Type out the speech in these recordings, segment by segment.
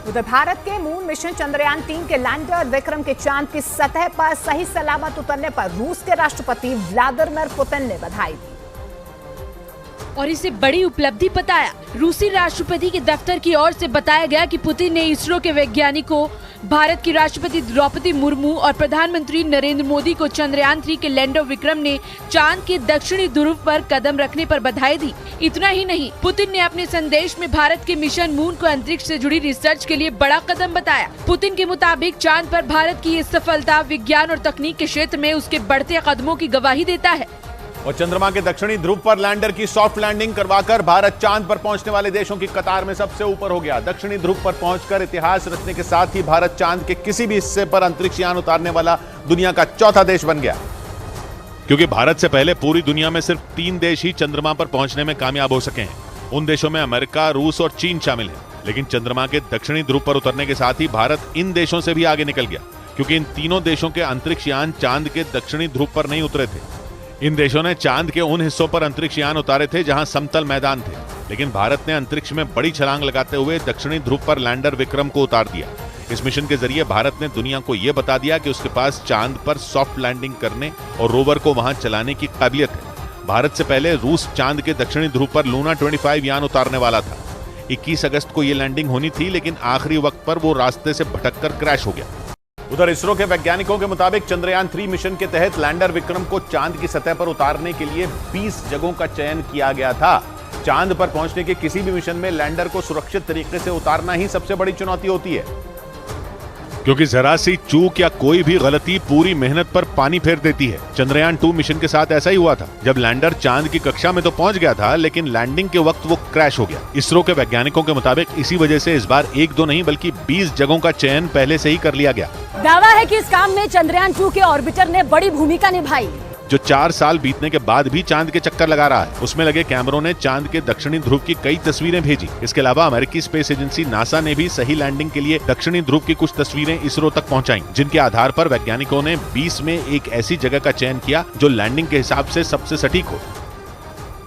उधर भारत के moon mission Chandrayaan-3 के लैंडर विक्रम के चांद की सतह पर सही सलामत उतरने पर रूस के राष्ट्रपति व्लादिमीर पुतिन ने बधाई दी और इसे बड़ी उपलब्धि बताया। रूसी राष्ट्रपति के दफ्तर की ओर से बताया गया कि पुतिन ने इसरो के वैज्ञानिकों, भारत की राष्ट्रपति द्रौपदी मुर्मू और प्रधानमंत्री नरेंद्र मोदी को चंद्रयान-3 के लैंडर विक्रम ने चांद के दक्षिणी ध्रुव पर कदम रखने पर बधाई दी। इतना ही नहीं, पुतिन ने अपने संदेश में भारत के मिशन मून को अंतरिक्ष से जुड़ी रिसर्च के लिए बड़ा कदम बताया। पुतिन के मुताबिक चांद पर भारत की ये सफलता विज्ञान और तकनीक के क्षेत्र में उसके बढ़ते कदमों की गवाही देता है। और चंद्रमा के दक्षिणी ध्रुव पर लैंडर की सॉफ्ट लैंडिंग करवाकर भारत चांद पर पहुंचने वाले देशों की कतार में सबसे ऊपर हो गया। दक्षिणी ध्रुव पर पहुंचकर इतिहास रचने के साथ ही भारत चांद के किसी भी हिस्से पर अंतरिक्ष यान उतारने वाला दुनिया का चौथा देश बन गया। क्योंकि भारत से पहले पूरी दुनिया में सिर्फ 3 देश ही चंद्रमा पर पहुंचने में कामयाब हो सके हैं। उन देशों में अमेरिका, रूस और चीन शामिल है। लेकिन चंद्रमा के दक्षिणी ध्रुव पर उतरने के साथ ही भारत इन देशों से भी आगे निकल गया, क्योंकि इन तीनों देशों के अंतरिक्ष यान चांद के दक्षिणी ध्रुव पर नहीं उतरे थे। इन देशों ने चांद के उन हिस्सों पर अंतरिक्ष यान उतारे थे जहां समतल मैदान थे, लेकिन भारत ने अंतरिक्ष में बड़ी छलांग लगाते हुए दक्षिणी ध्रुव पर लैंडर विक्रम को उतार दिया। इस मिशन के जरिए भारत ने दुनिया को यह बता दिया कि उसके पास चांद पर सॉफ्ट लैंडिंग करने और रोवर को वहां चलाने की काबिलियत है। भारत से पहले रूस चांद के दक्षिणी ध्रुव पर लूना 25 यान उतारने वाला था। 21 अगस्त को यह लैंडिंग होनी थी, लेकिन आखिरी वक्त पर वो रास्ते से भटककर क्रैश हो गया। उधर इसरो के वैज्ञानिकों के मुताबिक चंद्रयान-3 मिशन के तहत लैंडर विक्रम को चांद की सतह पर उतारने के लिए 20 जगहों का चयन किया गया था। चांद पर पहुंचने के किसी भी मिशन में लैंडर को सुरक्षित तरीके से उतारना ही सबसे बड़ी चुनौती होती है, क्योंकि जरा सी चूक या कोई भी गलती पूरी मेहनत पर पानी फेर देती है। चंद्रयान-2 मिशन के साथ ऐसा ही हुआ था, जब लैंडर चांद की कक्षा में तो पहुंच गया था, लेकिन लैंडिंग के वक्त वो क्रैश हो गया। इसरो के वैज्ञानिकों के मुताबिक इसी वजह से इस बार 1-2 नहीं बल्कि 20 जगहों का चयन पहले से ही कर लिया गया। दावा है कि इस काम में चंद्रयान-2 के ऑर्बिटर ने बड़ी भूमिका निभाई, जो 4 साल बीतने के बाद भी चांद के चक्कर लगा रहा है। उसमें लगे कैमरों ने चांद के दक्षिणी ध्रुव की कई तस्वीरें भेजी। इसके अलावा अमेरिकी स्पेस एजेंसी नासा ने भी सही लैंडिंग के लिए दक्षिणी ध्रुव की कुछ तस्वीरें इसरो तक पहुंचाई, जिनके आधार पर वैज्ञानिकों ने 20 में एक ऐसी जगह का चयन किया जो लैंडिंग के हिसाब से सबसे सटीक हो।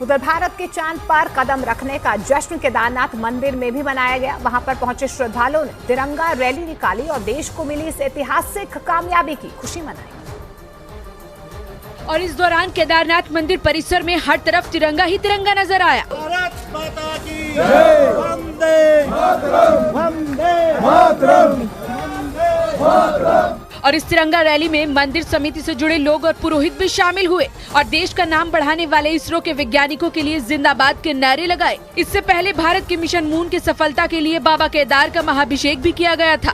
उधर भारत के चांद पर कदम रखने का जश्न केदारनाथ मंदिर में भी मनाया गया। वहां पर पहुंचे श्रद्धालुओं ने तिरंगा रैली निकाली और देश को मिली इस ऐतिहासिक कामयाबी की खुशी मनाई। और इस दौरान केदारनाथ मंदिर परिसर में हर तरफ तिरंगा ही तिरंगा नजर आया। भारत माता की जय, वंदे मातरम, वंदे मातरम, वंदे मातरम। और इस तिरंगा रैली में मंदिर समिति से जुड़े लोग और पुरोहित भी शामिल हुए और देश का नाम बढ़ाने वाले इसरो के वैज्ञानिकों के लिए जिंदाबाद के नारे लगाए। इससे पहले भारत के मिशन मून की सफलता के लिए बाबा केदार का महाभिषेक भी किया गया था।